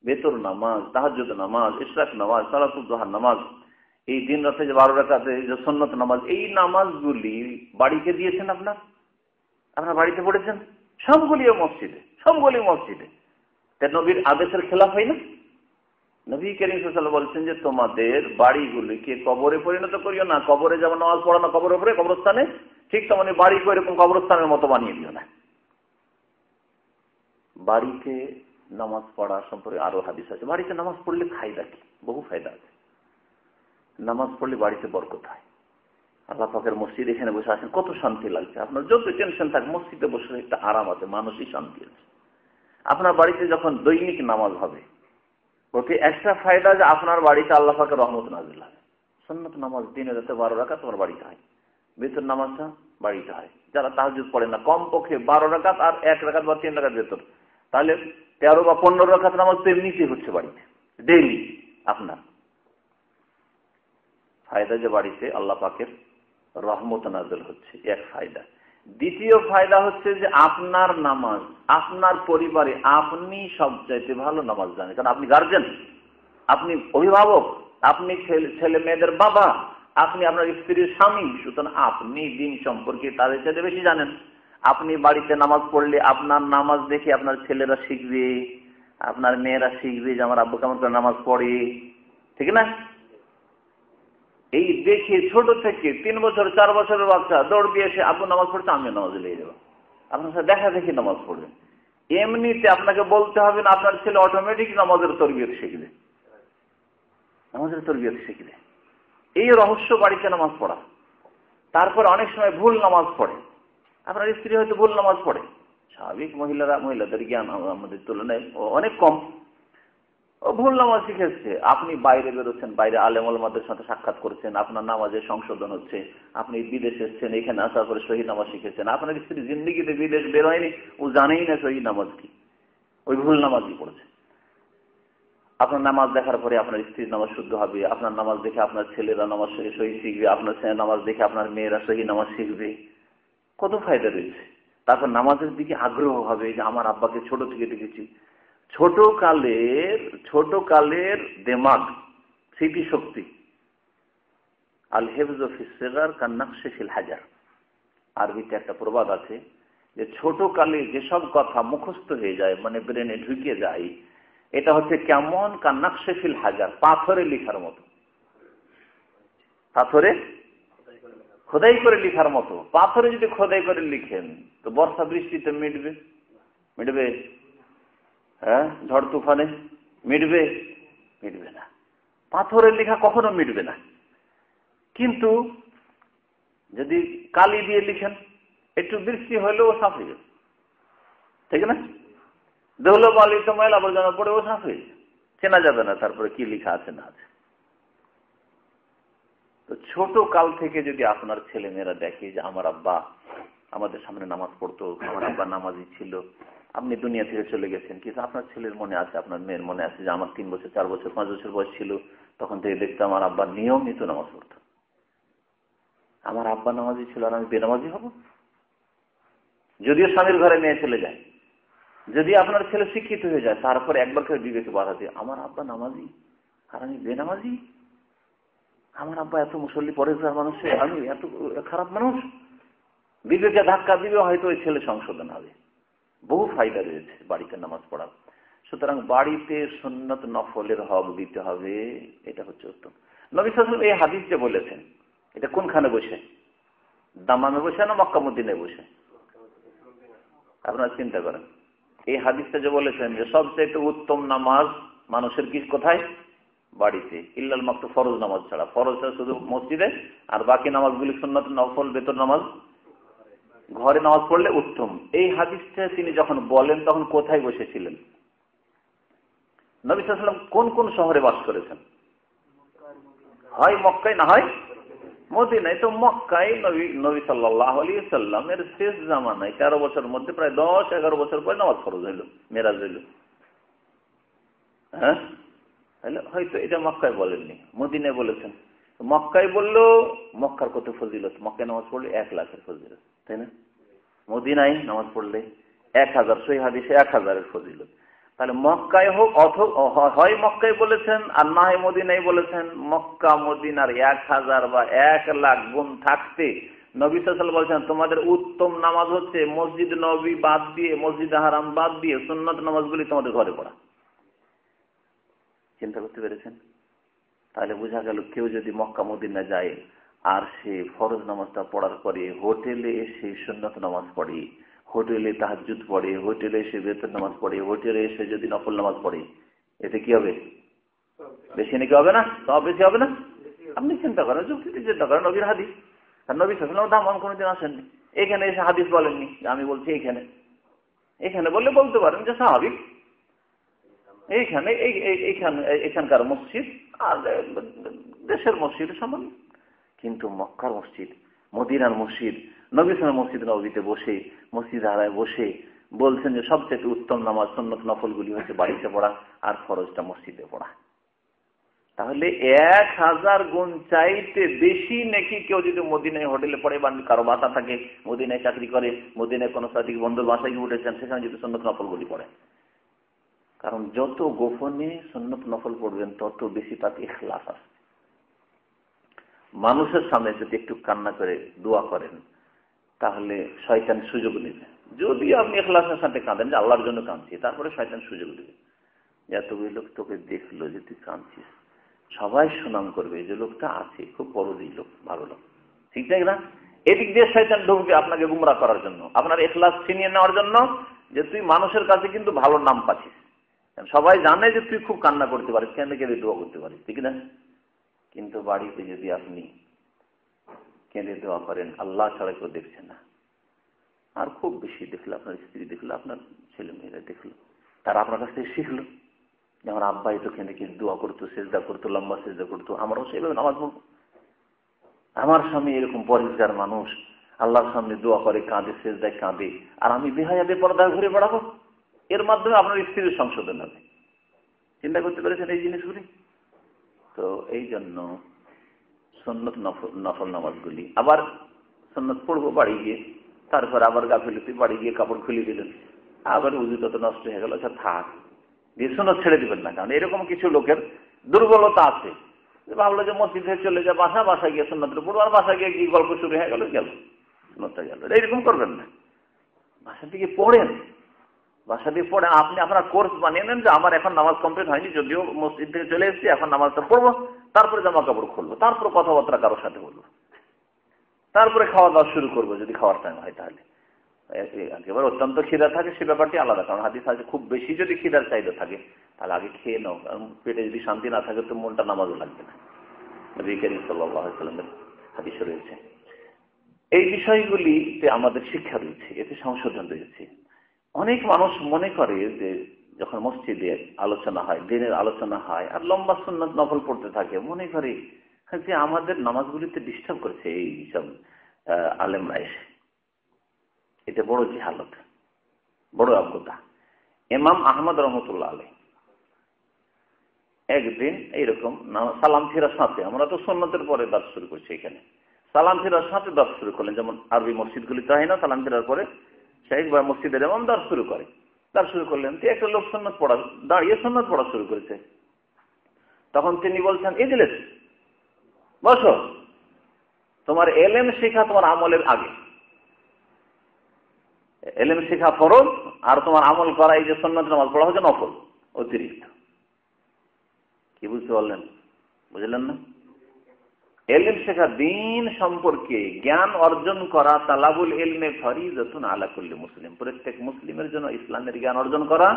বেতর নামাজ, তাহাজ্জুদ নামাজ, ইশরাক নামাজ, সালাতুল দুহার নামাজ, এই দিন রাতে যে 12 রাকাতে যে সুন্নত নামাজ, এই নামাজগুলি বাড়িতে দিয়েছেন আপনার বাড়িতে পড়েছেন? সবগুলি মসজিদে। তাই নবীর আদেশের খেলাফ হয় না? নবী করিম সাল্লাল্লাহু আলাইহি ওয়াসাল্লাম বলছেন যে তোমাদের বাড়িগুলিকে কবরে পরিণত করিও না। কবরে যেমন নামাজ পড়ো না কবরের উপরে, কবরস্থানে, ঠিক তেমন বাড়িকে এরকম কবরস্থানের মতো বানিয়ে দিও না। বাড়িতে নামাজ পড়া সম্পর্কে আরো হাদিস আছে। বাড়িতে নামাজ পড়লে ফায়দা কি? বহু ফায়দা আছে। নামাজ পড়লে বাড়িতে বরকত হয়। আল্লাহ পাকের মসজিদ, এখানে বসে আছেন, কত শান্তি লাগছে। আপনার যত টেনশন থাকে, মসজিদে বসে একটা আরাম আছে, মানসিক শান্তি আছে। আপনার বাড়িতে যখন দৈনিক নামাজ হবে, ওকে একটা ফায়দা যে আপনার বাড়িতে আল্লাহ পাকের রহমত নাযিল হয়। সুন্নত নামাজ দিনে রাতে 12 রাকাত তোমার বাড়িতে হয়, বেতর নামাজটা বাড়িতে হয়। যারা তাহাজ্জুদ পড়ে না, কমপক্ষে 12 রাকাত আর 1 রাকাত বা 3 রাকাত বেতর, তাহলে 13 বা 15 রাকাত নামাজ তো এমনিতেই হচ্ছে বাড়িতে ডেইলি। আপনার ফায়দা যে বাড়িতে আল্লাহ পাকের রহমত নাযিল হচ্ছে, এক ফায়দা। দ্বিতীয় ফায়দা হচ্ছে যে আপনার নামাজ, আপনার পরিবারে আপনি সবচাইতে ভালো নামাজ জানেন, কারণ আপনি গার্জেন, আপনি অভিভাবক, আপনি ছেলে মেয়েদের বাবা, আপনি আপনার স্ত্রীর স্বামী, সুতরাং আপনি দিন সম্পর্কে তাদের চাইতে বেশি জানেন। আপনি বাড়িতে নামাজ পড়লে আপনার নামাজ দেখে আপনার ছেলেরা শিখবে, আপনার মেয়েরা শিখবে যে আমার আব্বু কেমন করে নামাজ পড়ে, ঠিক না? এই দেখে ছোট থেকে 3 বছর 4 বছরের বাচ্চা দৌড় দিয়ে এসে আব্বু নামাজ পড়ছে, আমিও নামাজ লেগে যাবো, আপনার সাথে দেখা দেখি নামাজ পড়বেন। এমনিতে আপনাকে বলতে হবে না, আপনার ছেলে অটোমেটিক নামাজের তরবিয়ত শিখবে। এই রহস্য বাড়িতে নামাজ পড়া। তারপর অনেক সময় ভুল নামাজ পড়ে, আপনার স্ত্রী হয়তো ভুল নামাজ পড়ে, স্বাভাবিক মহিলাদের জ্ঞান আমাদের তুলনায় অনেক কম, ও ভুল নামাজ শিখেছে। আপনি বাইরে বেরোচ্ছেন, বাইরে আলেম ওলামাদের সাথে সাক্ষাৎ করছেন, আপনার নামাজের সংশোধন হচ্ছে, আপনি বিদেশে এসেছেন, এখানে আসার পরে সহি নামাজ শিখেছেন। আপনার স্ত্রী জিন্দিগিতে বিদেশ বের হয়নি, ও জানেই না সহি নামাজ কি, ওই ভুল নামাজই পড়েছে। আপনার নামাজ দেখার পরে আপনার স্ত্রীর নামাজ শুদ্ধ হবে, আপনার নামাজ দেখে আপনার ছেলেরা নামাজ সহি শিখবে, আপনার নামাজ দেখে আপনার মেয়েরা সহি নামাজ শিখবে, কত ফায়দা রয়েছে। তারপর নামাজের দিকে আগ্রহ হবে, যে আমার আব্বাকে ছোট থেকে দেখেছি। ছোট কালের দেমাগ, স্মৃতি শক্তি, আল হেফজ ফিস সিগার কান্নাকশি ফিল হাজার। আরবিতে একটা প্রবাদ আছে যে ছোট কালে যেসব কথা মুখস্থ হয়ে যায়, মানে ব্রেনে ঢুকে যায়, এটা হচ্ছে কেমন কান্নাকশি ফিল হাজার, পাথরে লেখার মতো। পাথরে খোদাই করে লেখার মতো। পাথরে যদি খোদাই করে লিখেন তো বর্ষা বৃষ্টিতে মিটবে? হ্যাঁ, ঝড় তুফানে মিটবে? মিটবে না। পাথরের লেখা কখনো মিটবে না। কিন্তু যদি কালি দিয়ে লিখেন, একটু বৃষ্টি হলেও সাফ হয়ে যাবে, ঠিক না? দেহলো বালিতে ময়লা আবর্জনা পড়েও সাফ হয়ে যাবে, চেনা যাবে না তারপরে কি লেখা আছে না আছে। তো ছোট কাল থেকে যদি আপনার ছেলে মেয়েরা দেখে যে আমার আব্বা আমাদের সামনে নামাজ পড়তো, আমার আব্বা নামাজি ছিল, আপনি দুনিয়া থেকে চলে গেছেন, কিন্তু আপনার ছেলের মনে আছে, আপনার মেয়ের মনে আছে যে আমার 3 বছর 4 বছর 5 বছর বয়স ছিল, তখন থেকে দেখতে আমার আব্বা নিয়মিত নামাজ পড়তো। আমার আব্বা নামাজি ছিল আর আমি বেনামাজি হব? যদিও স্বামীর ঘরে মেয়ে চলে যায়, যদি আপনার ছেলে শিক্ষিত হয়ে যায়, তারপর একবার করে বিবেকে বাধা দিয়ে আমার আব্বা নামাজি আর আমি বেনামাজি, আমার আব্বা এত মুসল্লি পরেজগার মানুষ, আমি এত খারাপ মানুষ, বিবেকে ধাক্কা দিবে, হয়তো ওই ছেলে সংশোধন হবে। বহু ফায়দা রয়েছে বাড়িতে নামাজ পড়ার। সুতরাং বাড়িতে সুন্নত নফলের হক দিতে হবে, এটা হচ্ছে উত্তম। নবী সাল্লাল্লাহু আলাইহি ওয়াসাল্লাম এই হাদিস যে বলেছেন, এটা কোনখানে বসে? দামামে বসে না মক্কা মদিনায় বসে? আপনারা চিন্তা করেন, এই হাদিসটা যে বলেছেন যে সবচেয়ে উত্তম নামাজ মানুষের কি কোথায়? বাড়িতে, ইল্লাল মাকতুব, ফরজ নামাজ ছাড়া। ফরজটা শুধু মসজিদে, আর বাকি নামাজগুলি সুন্নাত নফল বেতর নামাজ ঘরে নামাজ পড়লে উত্তম। এই হাদিসটা তিনি যখন বলেন তখন কোথায় বসেছিলেন? নবী সাল্লাল্লাহু আলাইহি ওয়াসাল্লাম কোন কোন শহরে বাস করেছেন? হয় মক্কায়, না হয় মদিনায়। তো মক্কায় নবী সাল্লাল্লাহু আলাইহি ওয়াসাল্লামের শেষ জামানায় 13 বছরের মধ্যে প্রায় 10-11 বছর পরে নামাজ ফরজ হইল, মেরাজ হইল। হ্যাঁ, হয়তো এটা মক্কায় বলেননি, মদিনায় বলেছেন। মক্কায় বললো মক্কার কত ফজিলত, মক্কায় নামাজ পড়লে 1 লাখের ফজিলত, তাই না? মদিনায় নামাজ পড়লে 1000, সহিহ হাদিসে 1000-এর ফজিলত। তাহলে মক্কায় হোক, হয় মক্কায় বলেছেন আর না হয় মদিনায় বলেছেন। মক্কা মদিনার 1000 বা 1 লাখ গুণ থাকতে নবী সাল্লাল্লাহু আলাইহি ওয়াসাল্লাম বলেছেন তোমাদের উত্তম নামাজ হচ্ছে মসজিদ নববী বাদ দিয়ে, মসজিদ হারাম বাদ দিয়ে সুন্নত নামাজগুলি তোমাদের ঘরে পড়া। চিন্তা করতে পেরেছেন? তাহলে বোঝা গেল, কেউ যদি মক্কা মদিনা যায় আর সে ফরজ নামাজটা পড়ার পরে হোটেলে এসে সুন্নত নামাজ পড়ে, হোটেলে তাহাজ্জুদ পড়ে, হোটেলে এসে বেতন নামাজ পড়ে, হোটেলে এসে যদি নফল নামাজ পড়ে, এতে কি হবে? বেশি নাকি হবে না? সব বেশি হবে না? আপনি চিন্তা করেন, যুক্তিতে চিন্তা করেন। নবীর হাদিস, আর নবী সাল্লাল্লাহু আলাইহি ওয়াসাল্লাম দামান কোনোদিন আসেননি, এখানে এসে হাদিস বলেননি আমি বলছি এখানে বললে বলতে পারেন যে স্বাভাবিক, এখানকার মসজিদ আর দেশের মসজিদ সমান। কিন্তু মক্কার মসজিদ, মদিনার মসজিদ, নবী সাল্লাল্লাহু মসজিদ নববীতে বসে, মসজিদ হারায় বসে বলছেন যে সবচেয়ে উত্তম নামাজ সুন্নত নফলগুলি হচ্ছে বাড়িতে পড়া আর ফরজটা মসজিদে পড়া। তাহলে 1000 গুণ চাইতে বেশি নাকি কেউ যদি মদিনায় হোটেলে পড়ে বা কারো বাসা থাকে, মদিনায় চাকরি করে, মদিনায় কোনো সাথী বন্ধুর বাসায় গিয়ে উঠেছেন, সেখানে যদি সুন্নত নফলগুলি পড়ে। কারণ যত গোপনে সুন্নত নফল পড়বেন তত বেশি তাতে ইখলাস আছে। মানুষের সামনে যদি একটু কান্না করে দোয়া করেন তাহলে শয়তান সুযোগ নেবে। যদি আপনি ইখলাসের সাথে কাঁদেন যে আল্লাহর জন্য কাঁদছি, তারপরে শয়তান সুযোগ দেবে, এতগুলো লোক তোকে দেখলো যে তুই কাঁদছিস, সবাই সুনাম করবে যে লোকটা আছে, খুব পরোধী লোক, ভালো লোক, ঠিক তাই না? এদিক দিয়ে শয়তান ঢুকবে আপনাকে গুমরাহ করার জন্য, আপনার ইখলাস ছিনিয়ে নেওয়ার জন্য, যে তুই মানুষের কাছে কিন্তু ভালো নাম পাচ্ছিস, সবাই জানে যে তুই খুব কান্না করতে পারিস, কেন কেঁদে দোয়া করতে পারিস, ঠিক না? কিন্তু বাড়িতে যদি আপনি কেঁদে দোয়া করেন, আল্লাহ ছাড়া কেউ দেখছে না, আর খুব বেশি দেখলো আপনার স্ত্রী, দেখলো আপনার ছেলে মেয়েরা, দেখলো তারা আপনার কাছ থেকে শিখলো যে আমার আব্বাই তো কেঁদে কেঁদে দোয়া করতো, সেজদা করতো, লম্বা সেজদা করতো, আমরাও সেইভাবে নামাজ পড়বো। আমার স্বামী এরকম পরিষ্কার মানুষ, আল্লাহর সামনে দোয়া করে, কাঁদে, সেজদায় কাঁদে, আর আমি বেহায়া বেপরদা ঘুরে বেড়াবো। এর মাধ্যমে আপনার স্ত্রীর সংশোধন হবে। চিন্তা করতে পেরেছেন এই জিনিসগুলি? তো এই জন্য সুন্নত নফল নামাজগুলি, আবার সুন্নত পড়বো বাড়ি গিয়ে, তারপর আবার গাফিলতি, বাড়ি গিয়ে কাপড় খুলে দিলেন, আবার উযু তত নষ্ট হয়ে গেল, আচ্ছা থাক, দিয়ে সুন্নত ছেড়ে দিবেন না। কারণ এরকম কিছু লোকের দুর্বলতা আছে, ভাবলো যে মসজিদে চলে যায়, বাসা গিয়ে সুন্নতটা পড়বো, আর বাসা গিয়ে কি গল্প শুরু হয়ে গেল, সুন্নতটা গেল। এইরকম করবেন না, বাসা থেকে পড়েন, বাসা দিয়ে পড়েন। আপনি আপনার কোর্স বানিয়ে নেন যে আমার এখন নামাজ কমপ্লিট হয়নি, যদিও মসজিদ থেকে চলে এসেছি, এখন নামাজটা পড়বো, তারপরে জামা কাপড় খুলবো, তারপরে কথাবার্তা কারোর সাথে বলবো, তারপরে খাওয়া দাওয়া শুরু করবো, যদি খাওয়ার টাইম হয় তাহলে। একেবারে অত্যন্ত খিদা থাকে সে ব্যাপারটি আলাদা, কারণ হাদিস আছে খুব বেশি যদি খিদার চাহিদা থাকে তাহলে আগে খেয়ে নাও, কারণ পেটে যদি শান্তি না থাকে তো মনটা নামাজও লাগবে না। নবী করিম সাল্লাল্লাহু আলাইহি ওয়াসাল্লামের হাদিসে রয়েছে। এই বিষয়গুলিতে আমাদের শিক্ষা রয়েছে, এতে সংশোধন রয়েছে। অনেক মানুষ মনে করে যে যখন মসজিদে আলোচনা হয়, দিনের আলোচনা হয় আর লম্বা সুন্নাত নফল পড়তে থাকে, মনে করে যে আমাদের নামাজগুলিতে ডিস্টার্ব করেছে এই সব আলেমরা এসে। এটা বড় জিহালত, বড় অজ্ঞতা। ইমাম আহমদ রহমতুল্লাহ আলাইহি একদিন এইরকম সালাম ফিরার সাথে, আমরা তো সুন্নতের পরে দাস শুরু করছি, এখানে সালাম ফিরার সাথে দাস শুরু করলেন। যেমন আরবি মসজিদগুলিতে হয় না, সালাম ফিরার পরে শেখ বা মসজিদের ইমাম দাস শুরু করে, দাস শুরু করলেন। একটা লোক সুন্নত পড়া দাঁড়িয়ে সুন্নত পড়া শুরু করেছে। তখন তিনি বলছেন, ইজলিস, বসো, তোমার এলেম শেখা তোমার আমলের আগে। এলেম শেখা ফরজ আর তোমার আমল করা এই যে সুন্নত নামাজ পড়া হচ্ছে নফল, অতিরিক্ত। কি বুঝতে পারলেন? বুঝলেন না? এলেম শেখা, দিন সম্পর্কে জ্ঞান অর্জন করা, তালাবুল ইলমে ফরিজাতুন আলা কুল্লি মুসলিম, প্রত্যেক মুসলিমের জন্য ইসলামের জ্ঞান অর্জন করা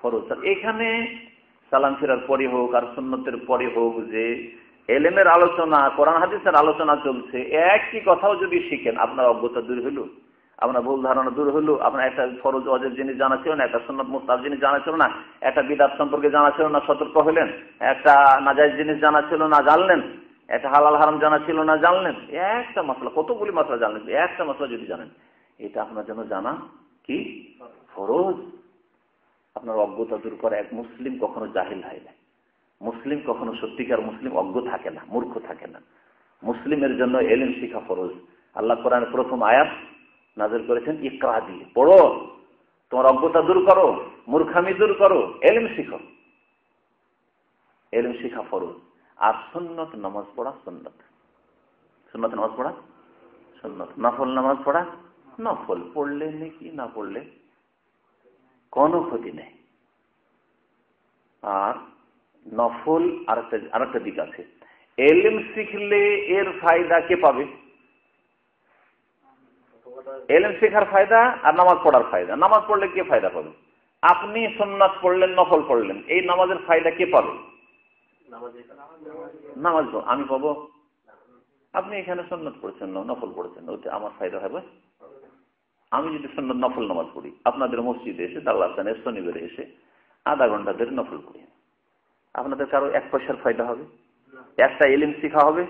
ফরজ। এখানে সালাম ফেরার পরে হোক আর সুন্নতের পরে হোক, যে এলেমের আলোচনা, কোরআন হাদিসের আলোচনা চলছে, একই কথাও যদি শিখেন, আপনার অজ্ঞতা দূর হইল, আপনার ভুল ধারণা দূর হইল, আপনার একটা ফরজ ওয়াজিব জিনিস জানা ছিল না, একটা সুন্নাত মুস্তাহাব জিনিস জানা ছিল না, একটা বিদআত সম্পর্কে জানা ছিল না, সতর্ক হলেন, একটা নাজায়েজ জিনিস জানা ছিল না, জানলেন, একটা হালাল হারাম জানা ছিল না, জানলেন, একটা মাসলা, কতগুলি মাসলা জানলেন, একটা মাসলা যদি জানেন, এটা আপনার জন্য জানা কি ফরজ। আপনার অজ্ঞতা দূর করে। এক মুসলিম কখনো জাহিল হয় না, মুসলিম কখনো সত্যিকার মুসলিম অজ্ঞ থাকে না, মূর্খ থাকে না। মুসলিমের জন্য এলেম শিখা ফরজ। আল্লাহ কোরআনের প্রথম আয়াত নাযিল করেছেন ইকরা দিয়ে, পড়ো, তোমার অজ্ঞতা দূর করো, মূর্খামি দূর করো, এলেম শিখো। এলেম শিখা ফরজ। আর সুন্নত নামাজ পড়া সুন্নত, সুন্নত নামাজ পড়া সুন্নত, নফল নামাজ পড়া নফল, পড়লে নেকি, না পড়লে কোনো ক্ষতি নেই। আর নফল আরেকটা দিক আছে, এলেম শিখলে এর ফায়দা কে পাবে? এলেম শেখার ফায়দা আর নামাজ পড়ার ফায়দা। নামাজ পড়লে কে ফায়দা পাবে? আপনি সুন্নাত পড়লেন, নফল পড়লেন, এই নামাজের ফায়দা কে পাবে? নামাজ আমি পাবো। আপনি এখানে সুন্নাত পড়ছেন, নফল পড়ছেন, ওতে আমার ফায়দা হবে। আমি যদি সুন্নাত নফল নামাজ পড়ি, আপনাদের মসজিদে এসে দাল্লাস্তানে শনিবারে এসে আধা ঘন্টা ধরে নফল পড়ি, আপনাদের কারো এক পয়সার ফায়দা হবে? একটা এলিম শিখা হবে,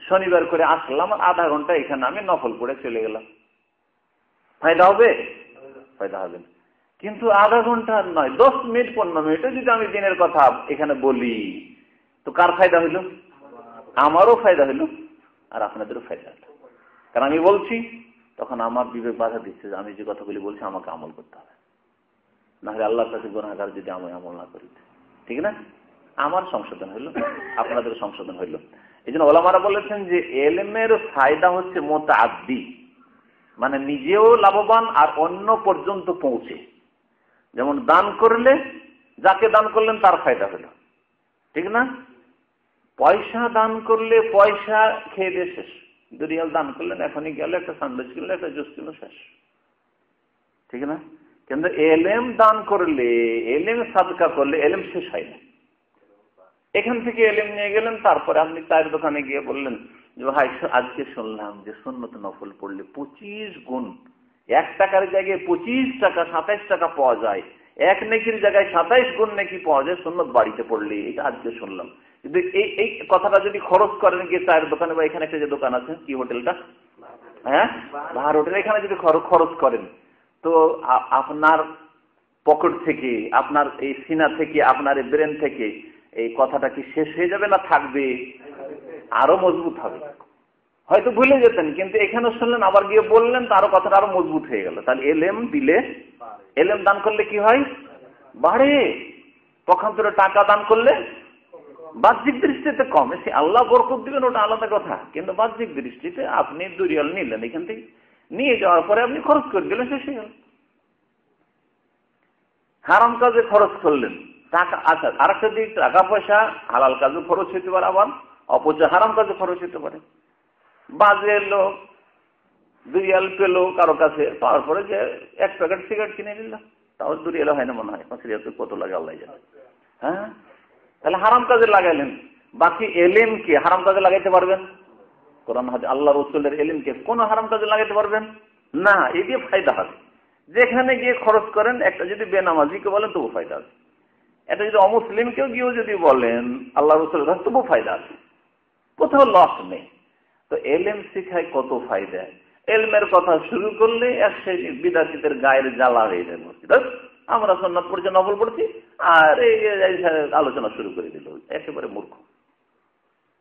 শনিবার করে আসলাম আর আধা ঘন্টা এখানে আমি নফল পড়ে চলে গেলাম, ফায়দা হবে? ফায়দা হবে না। কিন্তু আধা ঘন্টা নয়, 10 মিনিট 15 মিনিটে যদি আমি দিনের কথা এখানে বলি, তো কার ফায়দা হইল? আমারও ফায়দা হইল আর আপনাদেরও ফায়দা হইল। কারণ আমি বলছি, তখন আমার বিবেক বাধা দিচ্ছে যে আমি যে কথাগুলি বলছি আমাকে আমল করতে হবে, নাহলে আল্লাহর কাছে গুনাহগার যদি আমি আমল না করি, ঠিক না? আমার সংশোধন হইল, আপনাদের সংশোধন হইল। এই জন্য ওলামারা বলেছেন যে এলেমের ফায়দা হচ্ছে মুতাআদ্দি, মানে নিজেও লাভবান আর অন্য পর্যন্ত পৌঁছে। যেমন দান করলে, যাকে দান করলেন তার ফায়দা হলো, ঠিক না? পয়সা দান করলে পয়সা খেয়ে দিয়ে শেষ, 2 রিয়াল দান করলেন, এখনই গেল, একটা স্যান্ডউইচ কিনলো, একটা জুস কিনলো, শেষ, ঠিক না? কিন্তু এলেম দান করলে, এলেম সাদকা করলে এলেম শেষ হয় না। এখান থেকে এলেম নিয়ে গেলেন, তারপরে আপনি চায়ের দোকানে গিয়ে বললেন যে ভাই আজকে শুনলাম যে সুন্নত নফল পড়লে 25 গুণ, 1 টাকার জায়গায় 25 টাকা, 27 টাকা পাওয়া যায়, 1 নেকির জায়গায় 27 গুণ নেকি পাওয়া যায় সুন্নত বাড়িতে পড়লে, এটা আজকে শুনলাম। কিন্তু এই কথাটা যদি খরচ করেন গিয়ে চায়ের দোকানে, বা এখানে একটা যে দোকান আছে, কি হোটেলটা, হ্যাঁ, বাহার হোটেল, এখানে যদি খরচ করেন, তো আপনার পকেট থেকে, আপনার এই সিনা থেকে, আপনার এই ব্রেন থেকে এই কথাটা কি শেষ হয়ে যাবে না থাকবে? আরো মজবুত হবে। হয়তো ভুলে যেতেন, কিন্তু এখানে শুনলেন, আবার গিয়ে বললেন, তো আরো কথাটা আরো মজবুত হয়ে গেল। তাহলে এলেম দিলে, এলেম দান করলে কি হয়? বাড়ে। পক্ষান্তরে টাকা দান করলে বাহ্যিক দৃষ্টিতে কমে, সে আল্লাহ বরকত দিবেন, ওটা আলাদা কথা, কিন্তু বাহ্যিক দৃষ্টিতে আপনি 2 রিয়াল নিলেন, এখান থেকে নিয়ে যাওয়ার পরে আপনি খরচ করে দিলেন, শেষ হয়ে গেল। হারাম কাজে খরচ করলেন টাকা। আচ্ছা, আরেকটা দিক, টাকা পয়সা হালাল কাজে খরচ হইতে পারে, আবার অপচয় হারাম কাজে খরচ হইতে পারে। বাজে লোক 2 রিয়াল পেলো কারো কাছে, পাওয়ার পরে যে 1 প্যাকেট সিগারেট কিনে নিল, তাও 2 রিয়াল হয় না মনে হয়, 5 রিয়াল কত লাগে আল্লাহ জানে। হ্যাঁ, তাহলে হারাম কাজে লাগাইলেন। বাকি এলিমকে হারাম কাজে লাগাইতে পারবেন? কোরআন হাদিস আল্লাহ রাসূলের এলিমকে কোন হারাম কাজে লাগাইতে পারবেন না। এই দিয়ে ফায়দা হবে। যেখানে গিয়ে খরচ করেন, একটা যদি বেনামাজিকে বলেন তবু ফায়দা আছে, এটা যদি অমুসলিমকেও গিয়েও যদি বলেন আল্লাহ রাসূলের কাছে তবু ফায়দা আছে, কোথাও লস নেই। তো এলেম শিখায় কত ফায়দা। এলমের কথা শুরু করলে এক সেই বিদাতিদের গায়ের জ্বালা হয়ে যাবে। আমরা সুন্নাত পড়ছি, নফল পড়ছি, আর এই আলোচনা শুরু করে দিল। একেবারে মূর্খ।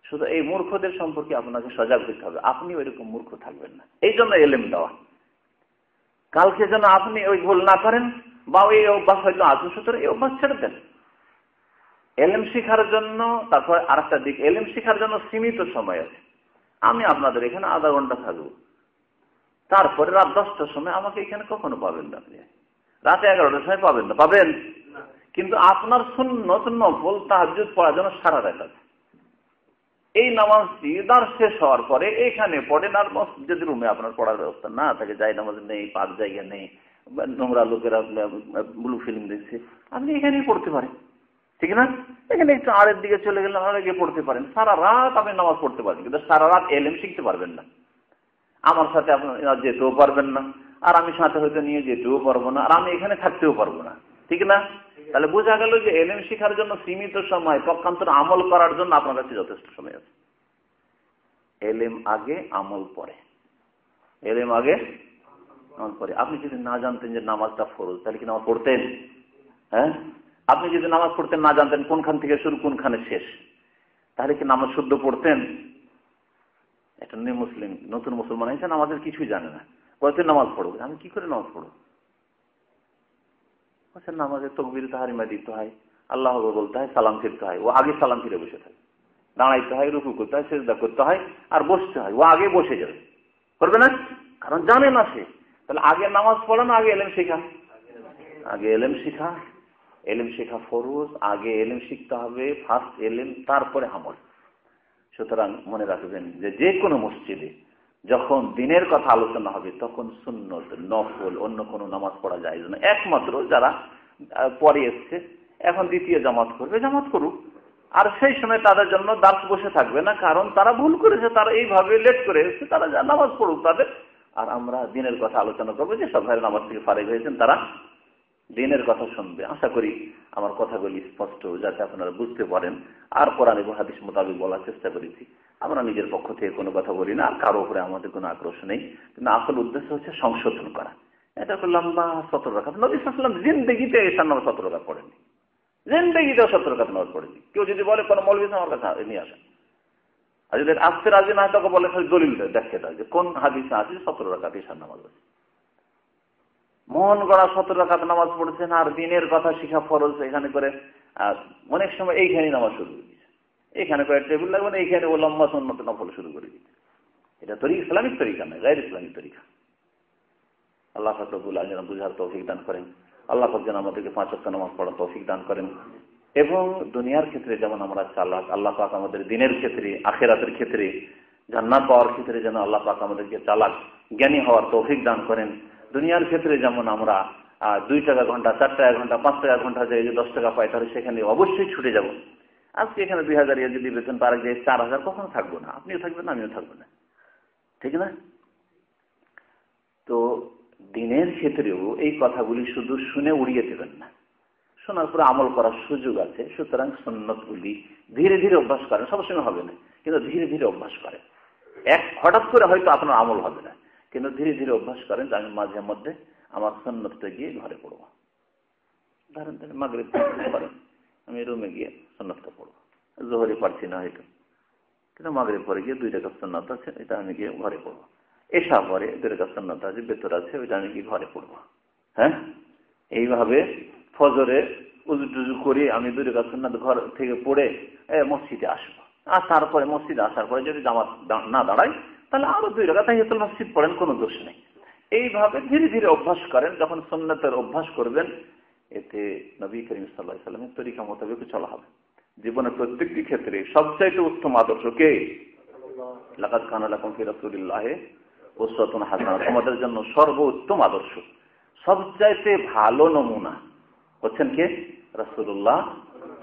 শুধু এই মূর্খদের সম্পর্কে আপনাকে সজাগ হতে হবে, আপনি ওইরকম মূর্খ থাকবেন না। এই জন্য এলেম দেওয়া, কালকে যেন আপনি ওই ভুল না করেন, বা ওই অভ্যাস হয়তো আছে, সুতরাং এই অভ্যাস ছেড়ে দেন। এলেম শিখার জন্য, তারপর আরেকটা দিক, এলেম শিখার জন্য সীমিত সময় আছে। আমি আপনাদের এখানে আধা ঘন্টা থাকবো, তারপরে রাত 10টার সময় আমাকে এখানে কখনো পাবেন না। আপনি রাতে 11টার সময় পাবেন না, পাবেন, কিন্তু আপনার সুন্নত নফল তাহাজ্জুদ পড়ার জন্য সারা রাত আছে। এই নামাজটি দার শেষ হওয়ার পরে এইখানে পড়েন, আর মসজিদের রুমে আপনার পড়ার ব্যবস্থা না থাকে, যাই নামাজ নেই, পাক জায়গা নেই, নোংরা লোকেরা ব্লু ফিল্ম দেখছে, আপনি এখানেই পড়তে পারেন, ঠিক না? এখানে একটু আড়ের দিকে চলে গেলে আর গিয়ে পড়তে পারেন। সারা রাত আপনি নামাজ পড়তে পারেন, কিন্তু সারা রাত এলেম শিখতে পারবেন না। আমার সাথে আপনার যেতেও পারবেন না, আর আমি সাথে হয়তো নিয়ে যেতেও পারবো না, আর আমি এখানে থাকতেও পারবো না, ঠিক না? তাহলে বোঝা গেল যে এলেম শিখার জন্য সীমিত সময়, পক্ষান্তর আমল করার জন্য আপনার কাছে যথেষ্ট সময় আছে। এলেম আগে, আমল পরে। এলেম আগে, আমল পরে। আপনি যদি না জানতেন যে নামাজটা ফরজ, তাহলে কি নামাজ পড়তেন? হ্যাঁ, আপনি যদি নামাজ পড়তেন না জানতেন কোনখান থেকে শুরু কোনখানে শেষ, তাহলে কি নামাজ শুদ্ধ পড়তেন? একটা মুসলিম নতুন মুসলমান হয়েছে, নামাজের কিছুই জানে না, বলতে নামাজ পড়বো। আমি কি করে নামাজ পড়বো? নামাজে তাকবীর তাহরিমা দিতে হয়, আল্লাহ বলতে হয়, সালাম ফিরতে হয়। ও আগে সালাম ফিরে বসে থাকে, দাঁড়াইতে হয়, রুকু করতে হয়, সিজদা করতে হয়, আর বসতে হয়। ও আগে বসে যাবে, করবে না, কারণ জানে না সে। তাহলে আগে নামাজ পড়ে না আগে এলেম শেখা? আগে এলেম শিখা। এলেম শেখা ফরজ, আগে এলেম শিখতে হবে, ফার্স্ট এলেম, তারপরে আমল। সুতরাং মনে রাখবেন যে যে কোনো মসজিদে যখন দিনের কথা আলোচনা হবে, তখন সুন্নত, নফল, অন্য কোনো নামাজ পড়া যায় না। একমাত্র যারা পরে এসছে, এখন দ্বিতীয় জামাত করবে, জামাত করুক, আর সেই সময় তাদের জন্য দাঁত বসে থাকবে না, কারণ তারা ভুল করেছে, তারা এইভাবে লেট করে এসছে, তারা নামাজ পড়ুক তাদের। আর আমরা দিনের কথা আলোচনা করবো, যে সব ভাইয়ের নামাজ থেকে ফারিগ হয়েছেন তারা দিনের কথা শুনবে। আশা করি আমার কথাগুলি স্পষ্ট, যাতে আপনারা বুঝতে পারেন। আর কোরআন এবং হাদিস মোতাবেক বলার চেষ্টা করেছি। আমরা নিজের পক্ষ থেকে কোনো কথা বলি না, আর কারো উপরে আমাদের কোনো আক্রোশ নেই, কিন্তু আসল উদ্দেশ্য হচ্ছে সংশোধন করা। এটা তো লম্বা 17 রাকাত, নবী সাল্লাল্লাহু আলাইহি ওয়াসাল্লাম জিন্দেগিতে এশার নামাজ 17 রাকাত পড়েনি, জিন্দেগিতেও 17 রাকাত নামাজ পড়েনি। কেউ যদি বলে কোনো মৌলভী আমার কাছে নিয়ে আসেন, আর যদি আসতে রাজি না হয় তাকে বলে দলিল দেখতে দেয় যে কোন হাদিসে আছে 17 রাকাত এশার নামাজ আছে। মন গড়া 17 রাকাত নামাজ পড়ছেন, আর দিনের কথা শিখা ফরজ এখানে করে। অনেক সময় এইখানে নামাজ শুরু করে দিচ্ছে, এখানে করে টেবিল লাগবে, এইখানে ও লম্বা সুন্নত নফল শুরু করে দিচ্ছে। এটা তরিকা, ইসলামিক তরিকা নয়, গায়র ইসলামিক তরিকা। আল্লাহ পাক রব্বুল আলামিন যেন বুঝার তৌফিক দান করেন। আল্লাহ পাক যেন আমাদেরকে 5 ওয়াক্ত নামাজ পড়ার তৌফিক দান করেন, এবং দুনিয়ার ক্ষেত্রে যেমন আমরা চালাক, আল্লাহ পাক আমাদের দিনের ক্ষেত্রে, আখিরাতের ক্ষেত্রে, জান্নাত পাওয়ার ক্ষেত্রে যেন আল্লাহ পাক আমাদেরকে চালাক, জ্ঞানী হওয়ার তৌফিক দান করেন। দুনিয়ার ক্ষেত্রে যেমন আমরা 2 টাকা ঘন্টা, 4 টাকা ঘন্টা, 5 টাকা ঘন্টা যায়, যে 10 টাকা পাই, তাহলে সেখানে অবশ্যই ছুটে যাব। আজকে এখানে 2000 যদি বেতন পারে যে 4000, কখনো থাকবো না, আপনিও থাকবেন না, আমিও থাকবো না, ঠিক না? তো দিনের ক্ষেত্রেও এই কথাগুলি শুধু শুনে উড়িয়ে দেবেন না, শোনার পরে আমল করার সুযোগ আছে। সুতরাং সুন্নতগুলি ধীরে ধীরে অভ্যাস করেন, সবসময় হবে না, কিন্তু ধীরে ধীরে অভ্যাস করেন। হঠাৎ করে হয়তো আপনার আমল হবে না, কিন্তু ধীরে ধীরে অভ্যাস করেন যে আমি মাঝে মধ্যে আমার সুন্নতটা গিয়ে ঘরে পড়বো। ধরেন মাগরিব করেন, আমি রুমে গিয়ে সুন্নতটা পড়বো, জোহরে পারছি না হয়তো, কিন্তু মাগরিব পরে গিয়ে 2 রাকাত সুন্নাত আছে, এটা আমি গিয়ে ঘরে পড়বো। এশা পরে 2 রাকাত সুন্নাত আছে, বেতর আছে, ওইটা আমি গিয়ে ঘরে পড়বো। হ্যাঁ, এইভাবে ফজরে উজু টুজু করে আমি 2 রাকাত সুন্নাত ঘর থেকে পড়ে মসজিদে আসবো। আর তারপরে মসজিদে আসার পরে যদি জামাত না দাঁড়ায়, তাহলে আরো 2 রাকাত তাহিয়াতুল মসজিদ পড়েন, কোনো দোষ নেই। এইভাবে ধীরে ধীরে অভ্যাস করেন। যখন সুন্নতের অভ্যাস করবেন, এতে নবী করিম সাল্লাল্লাহু আলাইহি ওয়াসাল্লামের তরিকা মোতাবেক চলা হবে। জীবনের প্রত্যেকটি ক্ষেত্রে সবচাইতে উত্তম আদর্শ কে? লাকাদ কানা লাকুম ফি রাসূলিল্লাহি উসওয়াতুন হাসানাহ, তোমাদের জন্য সর্বোত্তম আদর্শ, সবচাইতে ভালো নমুনা হচ্ছেন কে? রাসূলুল্লাহ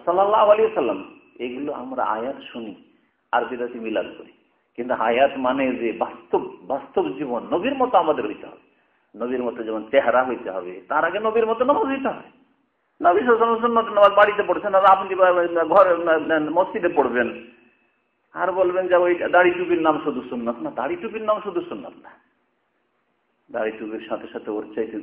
সাল্লাল্লাহু আলাইহি ওয়াসাল্লাম। এগুলো আমরা আয়াত শুনি আর বিদাতি মিলাদ করি, কিন্তু আয়াত মানে যে বাস্তব বাস্তব জীবন নবীর মতো আমাদের হইতে হবে, নবীর মতো যেমন চেহারা হইতে হবে, তার আগে নবীর মতো নামাজ হইতে হবে। নবী সাল্লাল্লাহু আলাইহি ওয়াসাল্লাম নামাজ বাড়িতে পড়ছেন আর আপনি ঘরে মসজিদে পড়বেন আর বলবেন যে ওই দাড়ি টুপির নাম শুধু সুন্নাত না। দাড়ি টুপির নাম শুধু সুন্নাত না, দাড়ি টুপির সাথে সাথে ওর চাইতে